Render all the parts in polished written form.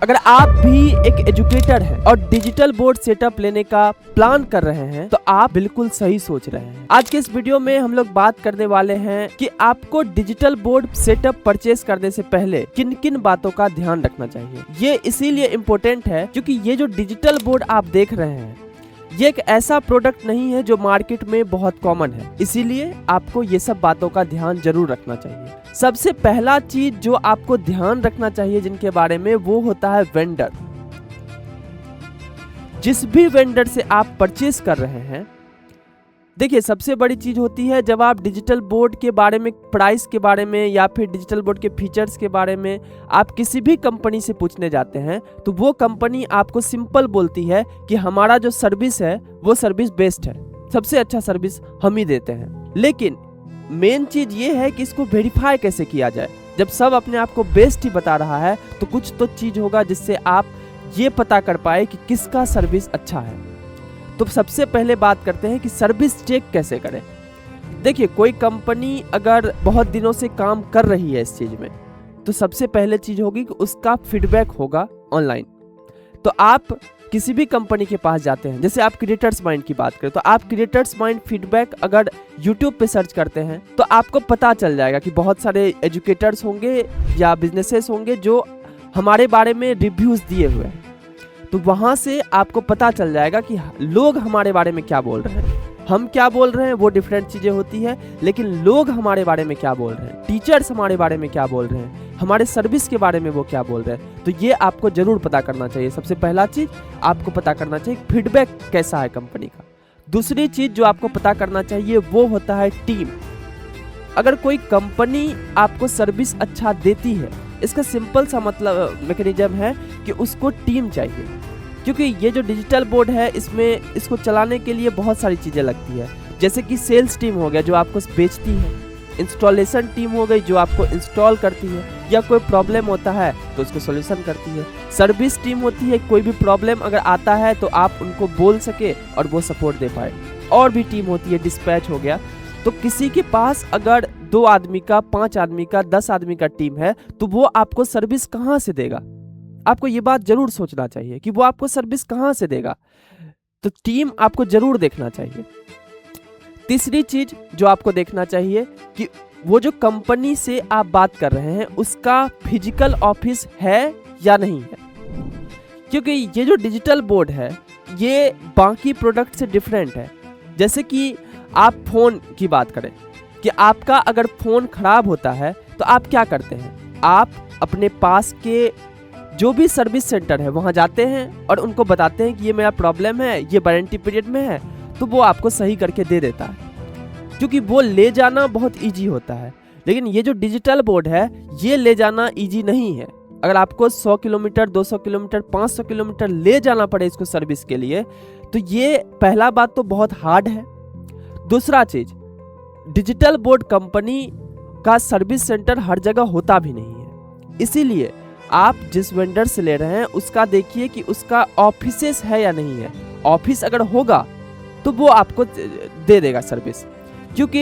अगर आप भी एक एजुकेटर हैं और डिजिटल बोर्ड सेटअप लेने का प्लान कर रहे हैं तो आप बिल्कुल सही सोच रहे हैं। आज के इस वीडियो में हम लोग बात करने वाले हैं कि आपको डिजिटल बोर्ड सेटअप परचेस करने से पहले किन किन बातों का ध्यान रखना चाहिए। ये इसीलिए इम्पोर्टेंट है क्योंकि ये जो डिजिटल बोर्ड आप देख रहे हैं ये एक ऐसा प्रोडक्ट नहीं है जो मार्केट में बहुत कॉमन है, इसीलिए आपको ये सब बातों का ध्यान जरूर रखना चाहिए। सबसे पहला चीज जो आपको ध्यान रखना चाहिए जिनके बारे में, वो होता है वेंडर। जिस भी वेंडर से आप परचेस कर रहे हैं, देखिए सबसे बड़ी चीज होती है जब आप डिजिटल बोर्ड के बारे में, प्राइस के बारे में या फिर डिजिटल बोर्ड के फीचर्स के बारे में आप किसी भी कंपनी से पूछने जाते हैं तो वो कंपनी आपको सिंपल बोलती है कि हमारा जो सर्विस है वो सर्विस बेस्ट है, सबसे अच्छा सर्विस हम ही देते हैं। लेकिन मेन चीज ये है कि इसको वेरीफाई कैसे किया जाए। जब सब अपने आप को बेस्ट ही बता रहा है तो कुछ तो चीज होगा जिससे आप ये पता कर पाए कि किसका सर्विस अच्छा है। तो सबसे पहले बात करते हैं कि सर्विस चेक कैसे करें। देखिए कोई कंपनी अगर बहुत दिनों से काम कर रही है इस चीज में तो सबसे पहले चीज होगी कि उसका फीडबैक होगा ऑनलाइन। तो आप किसी भी कंपनी के पास जाते हैं, जैसे आप क्रिएटर्स माइंड की बात करें तो आप क्रिएटर्स माइंड फीडबैक अगर यूट्यूब पे सर्च करते हैं तो आपको पता चल जाएगा कि बहुत सारे एजुकेटर्स होंगे या बिजनेसेस होंगे जो हमारे बारे में रिव्यूज दिए हुए हैं। तो वहां से आपको पता चल जाएगा कि लोग हमारे बारे में क्या बोल रहे हैं। हम क्या बोल रहे हैं वो डिफरेंट चीजें होती है, लेकिन लोग हमारे बारे में क्या बोल रहे हैं, टीचर्स हमारे बारे में क्या बोल रहे हैं, हमारे सर्विस के बारे में वो क्या बोल रहे हैं, तो ये आपको जरूर पता करना चाहिए। सबसे पहला चीज आपको पता करना चाहिए फीडबैक कैसा है कंपनी का। दूसरी चीज जो आपको पता करना चाहिए वो होता है टीम। अगर कोई कंपनी आपको सर्विस अच्छा देती है, इसका सिंपल सा मतलब मैकेनिज्म है कि उसको टीम चाहिए, क्योंकि ये जो डिजिटल बोर्ड है इसमें इसको चलाने के लिए बहुत सारी चीज़ें लगती है। जैसे कि सेल्स टीम हो गया जो आपको बेचती है, इंस्टॉलेशन टीम हो गई जो आपको इंस्टॉल करती है, या कोई प्रॉब्लम होता है तो उसको सॉल्यूशन करती है। सर्विस टीम होती है, कोई भी प्रॉब्लम अगर आता है तो आप उनको बोल सके और वो सपोर्ट दे पाए। और भी टीम होती है, डिस्पैच हो गया। तो किसी के पास अगर 2 आदमी का, 5 आदमी का, 10 आदमी का टीम है तो वो आपको सर्विस कहाँ से देगा। आपको ये बात जरूर सोचना चाहिए कि वो आपको सर्विस कहाँ से देगा। तो टीम आपको जरूर देखना चाहिए। तीसरी चीज जो आपको देखना चाहिए कि वो जो कंपनी से आप बात कर रहे हैं उसका फिजिकल ऑफिस है या नहीं है, क्योंकि ये जो डिजिटल बोर्ड है ये बाकी प्रोडक्ट से डिफरेंट है। जैसे कि आप फोन की बात करें कि आपका अगर फोन खराब होता है तो आप क्या करते हैं, आप अपने पास के जो भी सर्विस सेंटर है वहां जाते हैं और उनको बताते हैं कि ये मेरा प्रॉब्लम है, ये वारंटी पीरियड में है, तो वो आपको सही करके दे देता है, क्योंकि वो ले जाना बहुत इजी होता है। लेकिन ये जो डिजिटल बोर्ड है ये ले जाना इजी नहीं है। अगर आपको 100 किलोमीटर, 200 किलोमीटर, 500 किलोमीटर ले जाना पड़े इसको सर्विस के लिए, तो ये पहला बात तो बहुत हार्ड है। दूसरा चीज, डिजिटल बोर्ड कंपनी का सर्विस सेंटर हर जगह होता भी नहीं है, इसीलिए आप जिस वेंडर से ले रहे हैं उसका देखिए कि उसका ऑफिसेस है या नहीं है। ऑफिस अगर होगा तो वो आपको दे देगा सर्विस, क्योंकि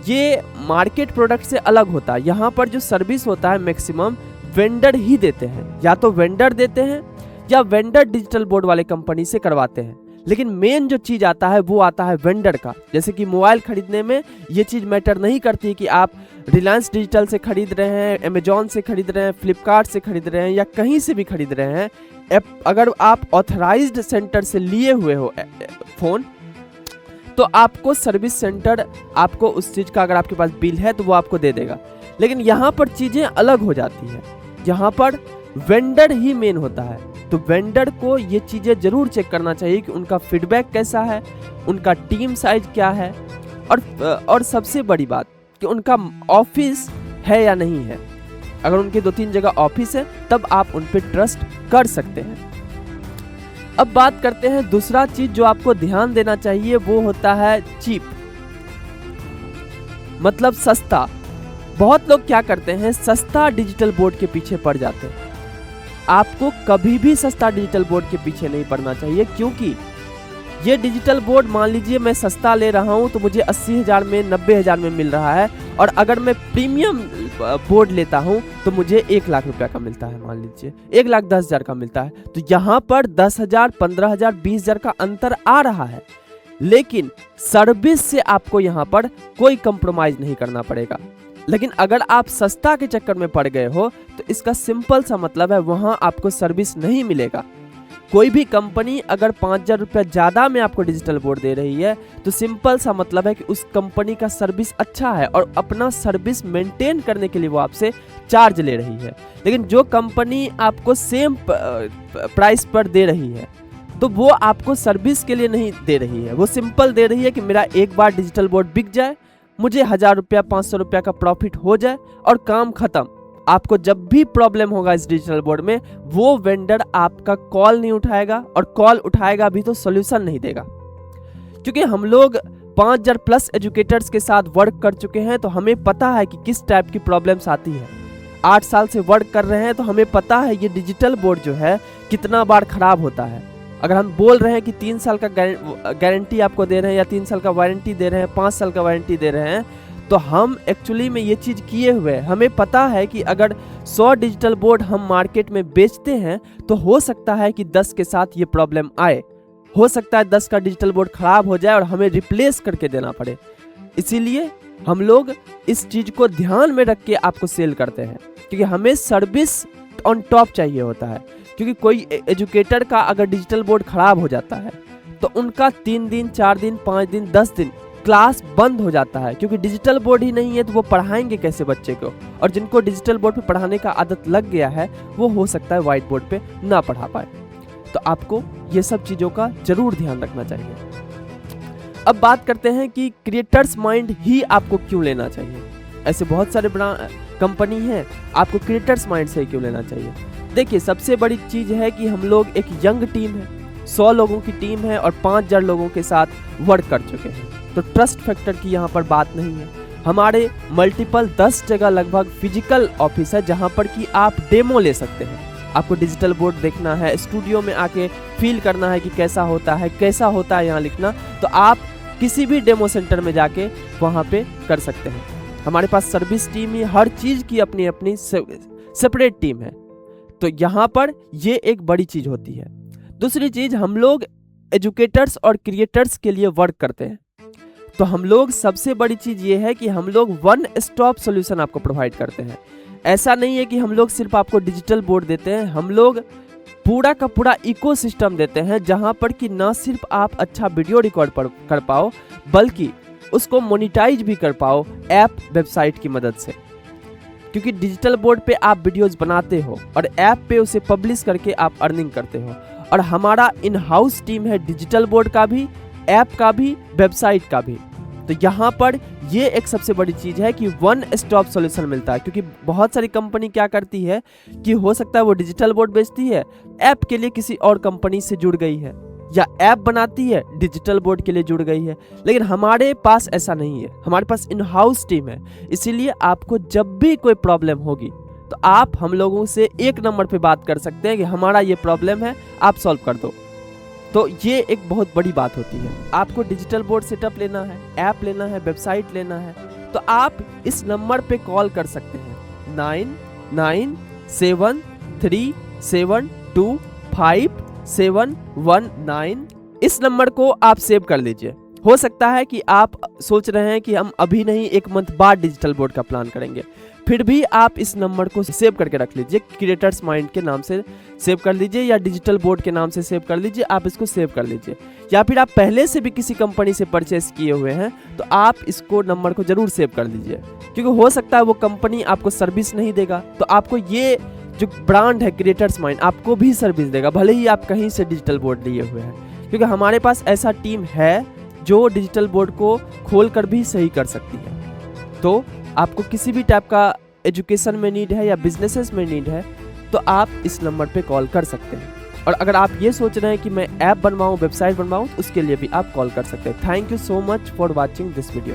ये मार्केट प्रोडक्ट से अलग होता है। यहाँ पर जो सर्विस होता है मैक्सिमम वेंडर ही देते हैं, या तो वेंडर देते हैं या वेंडर डिजिटल बोर्ड वाले कंपनी से करवाते हैं। लेकिन मेन जो चीज आता है वो आता है वेंडर का। जैसे कि मोबाइल खरीदने में ये चीज मैटर नहीं करती कि आप रिलायंस डिजिटल से खरीद रहे हैं, अमेजॉन से खरीद रहे हैं, फ्लिपकार्ट से खरीद रहे हैं या कहीं से भी खरीद रहे हैं। अगर आप ऑथराइज्ड सेंटर से लिए हुए हो फोन तो आपको सर्विस सेंटर आपको उस चीज का, अगर आपके पास बिल है तो वो आपको दे देगा। लेकिन यहाँ पर चीजें अलग हो जाती है, यहाँ पर वेंडर ही मेन होता है। तो वेंडर को ये चीजें जरूर चेक करना चाहिए कि उनका फीडबैक कैसा है, उनका टीम साइज क्या है, और सबसे बड़ी बात कि उनका ऑफिस है या नहीं है। अगर उनके 2-3 जगह ऑफिस है तब आप उन पे ट्रस्ट कर सकते हैं। अब बात करते हैं दूसरा चीज जो आपको ध्यान देना चाहिए, वो होता है चीप, मतलब सस्ता। बहुत लोग क्या करते हैं, सस्ता डिजिटल बोर्ड के पीछे पड़ जाते हैं। आपको कभी भी सस्ता डिजिटल बोर्ड के पीछे नहीं पड़ना चाहिए, क्योंकि ये डिजिटल बोर्ड मान लीजिए मैं सस्ता ले रहा हूँ तो मुझे 80,000 में 90,000 में मिल रहा है, और अगर मैं प्रीमियम बोर्ड लेता हूँ तो मुझे 1 लाख रुपया का मिलता है, मान लीजिए 1,10,000 का मिलता है। तो यहाँ पर 10,000, 15,000, 20,000 का अंतर आ रहा है, लेकिन सर्विस से आपको यहाँ पर कोई कंप्रोमाइज नहीं करना पड़ेगा। लेकिन अगर आप सस्ता के चक्कर में पड़ गए हो तो इसका सिंपल सा मतलब है वहाँ आपको सर्विस नहीं मिलेगा। कोई भी कंपनी अगर 5,000 रुपया ज़्यादा में आपको डिजिटल बोर्ड दे रही है तो सिंपल सा मतलब है कि उस कंपनी का सर्विस अच्छा है और अपना सर्विस मेंटेन करने के लिए वो आपसे चार्ज ले रही है। लेकिन जो कंपनी आपको सेम प्राइस पर दे रही है तो वो आपको सर्विस के लिए नहीं दे रही है, वो सिंपल दे रही है कि मेरा एक बार डिजिटल बोर्ड बिक जाए, मुझे 1,000 रुपया 500 रुपया का प्रॉफिट हो जाए और काम खत्म। आपको जब भी प्रॉब्लम होगा इस डिजिटल बोर्ड में, वो वेंडर आपका कॉल नहीं उठाएगा, और कॉल उठाएगा भी तो सॉल्यूशन नहीं देगा। क्योंकि हम लोग 5,000 प्लस एजुकेटर्स के साथ वर्क कर चुके हैं तो हमें पता है कि किस टाइप की प्रॉब्लम्स आती है। 8 साल से वर्क कर रहे हैं तो हमें पता है ये डिजिटल बोर्ड जो है कितना बार खराब होता है। अगर हम बोल रहे हैं कि 3 साल का गारंटी आपको दे रहे हैं, या 3 साल का वारंटी दे रहे हैं, 5 साल का वारंटी दे रहे हैं, तो हम एक्चुअली में ये चीज़ किए हुए हैं। हमें पता है कि अगर 100 डिजिटल बोर्ड हम मार्केट में बेचते हैं तो हो सकता है कि 10 के साथ ये प्रॉब्लम आए, हो सकता है 10 का डिजिटल बोर्ड खराब हो जाए और हमें रिप्लेस करके देना पड़े। इसीलिए हम लोग इस चीज़ को ध्यान में रख के आपको सेल करते हैं, क्योंकि हमें सर्विस ऑन टॉप चाहिए होता है। क्योंकि कोई एजुकेटर का अगर डिजिटल बोर्ड खराब हो जाता है तो उनका 3 दिन, 4 दिन, 5 दिन, 10 दिन क्लास बंद हो जाता है, क्योंकि डिजिटल बोर्ड ही नहीं है तो वो पढ़ाएंगे कैसे बच्चे को। और जिनको डिजिटल बोर्ड पे पढ़ाने का आदत लग गया है वो हो सकता है व्हाइट बोर्ड पे ना पढ़ा पाए। तो आपको ये सब चीज़ों का जरूर ध्यान रखना चाहिए। अब बात करते हैं कि क्रिएटर्स माइंड ही आपको क्यों लेना चाहिए। ऐसे बहुत सारे कंपनी हैं, आपको क्रिएटर्स माइंड से क्यों लेना चाहिए। देखिए, सबसे बड़ी चीज़ है कि हम लोग एक यंग टीम है, 100 लोगों की टीम है और 5,000 लोगों के साथ वर्क कर चुके हैं, तो ट्रस्ट फैक्टर की यहाँ पर बात नहीं है। हमारे मल्टीपल 10 जगह लगभग फिजिकल ऑफिस है जहाँ पर कि आप डेमो ले सकते हैं। आपको डिजिटल बोर्ड देखना है, स्टूडियो में आके फील करना है कि कैसा होता है यहाँ लिखना, तो आप किसी भी डेमो सेंटर में जाके वहाँ पे कर सकते हैं। हमारे पास सर्विस टीम ही हर चीज़ की अपनी अपनी सेपरेट टीम है, तो यहाँ पर ये एक बड़ी चीज़ होती है। दूसरी चीज़, हम लोग एजुकेटर्स और क्रिएटर्स के लिए वर्क करते हैं, तो हम लोग सबसे बड़ी चीज़ ये है कि हम लोग वन स्टॉप सॉल्यूशन आपको प्रोवाइड करते हैं। ऐसा नहीं है कि हम लोग सिर्फ आपको डिजिटल बोर्ड देते हैं, हम लोग पूरा का पूरा इकोसिस्टम देते हैं, जहाँ पर कि ना सिर्फ आप अच्छा वीडियो रिकॉर्ड कर पाओ बल्कि उसको मोनिटाइज भी कर पाओ ऐप वेबसाइट की मदद से। क्योंकि डिजिटल बोर्ड पे आप वीडियोस बनाते हो और ऐप पे उसे पब्लिश करके आप अर्निंग करते हो, और हमारा इन हाउस टीम है डिजिटल बोर्ड का भी, ऐप का भी, वेबसाइट का भी। तो यहाँ पर ये एक सबसे बड़ी चीज़ है कि वन स्टॉप सॉल्यूशन मिलता है। क्योंकि बहुत सारी कंपनी क्या करती है कि हो सकता है वो डिजिटल बोर्ड बेचती है, ऐप के लिए किसी और कंपनी से जुड़ गई है, या ऐप बनाती है डिजिटल बोर्ड के लिए जुड़ गई है, लेकिन हमारे पास ऐसा नहीं है। हमारे पास इन हाउस टीम है, इसीलिए आपको जब भी कोई प्रॉब्लम होगी तो आप हम लोगों से 1 नंबर पे बात कर सकते हैं कि हमारा ये प्रॉब्लम है, आप सॉल्व कर दो। तो ये एक बहुत बड़ी बात होती है। आपको डिजिटल बोर्ड सेटअप लेना है, ऐप लेना है, वेबसाइट लेना है, तो आप इस नंबर पे कॉल कर सकते हैं 9973725719। इस नंबर को आप सेव कर लीजिए। हो सकता है कि आप सोच रहे हैं कि हम अभी नहीं 1 मंथ बाद डिजिटल बोर्ड का प्लान करेंगे, फिर भी आप इस नंबर को सेव करके रख लीजिए। क्रिएटर्स माइंड के नाम से सेव कर लीजिए या डिजिटल बोर्ड के नाम से सेव कर लीजिए, आप इसको सेव कर लीजिए। या फिर आप पहले से भी किसी कंपनी से परचेस किए हुए हैं तो आप इसको नंबर को जरूर सेव कर लीजिए, क्योंकि हो सकता है वो कंपनी आपको सर्विस नहीं देगा, तो आपको ये जो ब्रांड है क्रिएटर्स माइंड आपको भी सर्विस देगा, भले ही आप कहीं से डिजिटल बोर्ड लिए हुए हैं। क्योंकि हमारे पास ऐसा टीम है जो डिजिटल बोर्ड को खोल कर भी सही कर सकती है। तो आपको किसी भी टाइप का एजुकेशन में नीड है या बिजनेसेस में नीड है तो आप इस नंबर पे कॉल कर सकते हैं। और अगर आप ये सोच रहे हैं कि मैं ऐप बनवाऊं, वेबसाइट बनवाऊं, तो उसके लिए भी आप कॉल कर सकते हैं। Thank you so much for watching this video.